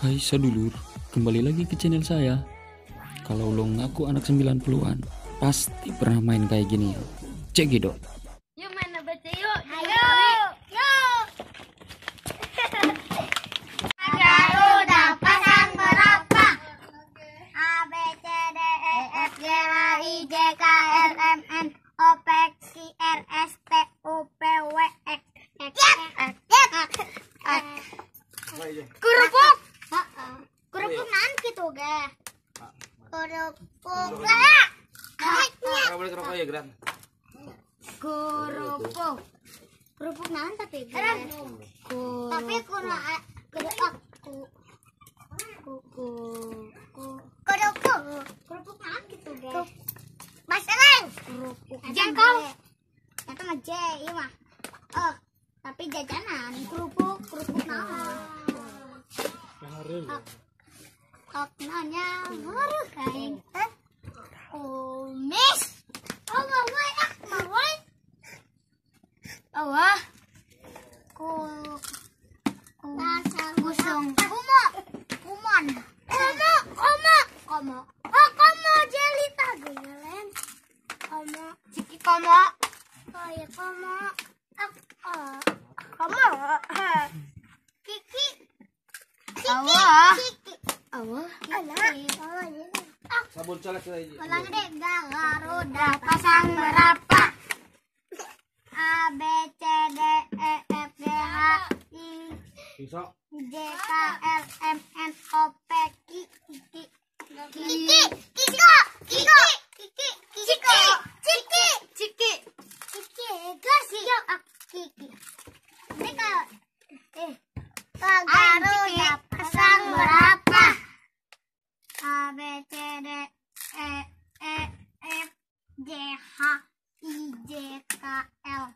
Hai sedulur, kembali lagi ke channel saya. Kalau lo ngaku anak 90-an, pasti pernah main kayak gini ya. Cek gitu. Yuk main ABC yuk. Ayo, yuk. Garuda pasang berapa? A B C D E F G H I J K L M N O P Q R S T U V W X Y Z. Kerupuk. Kerupuk nanti tuh, ge. Kerupuk. Boleh kerupuk ya, Gran? Kerupuk. Kerupuk nanti tapi, ge. Tapi kuno kerupuk nanti tuh, ge. Masalah. Kerupuk. Jengkol. Itu mah J, iya mah. Oh, tapi jajanan kerupuk nah. Nanya baru kain kumis. Oh mawai awah kusung kumon komo oh komo jelita gelen ciki komo oh ya komo komo kiki awah Sabun colek lagi. ulang deh, Garuda pasang berapa? A B C D E F G H I Besok. J K L M N O P Q Garuda pasang berapa? A B C D E F G H I J K L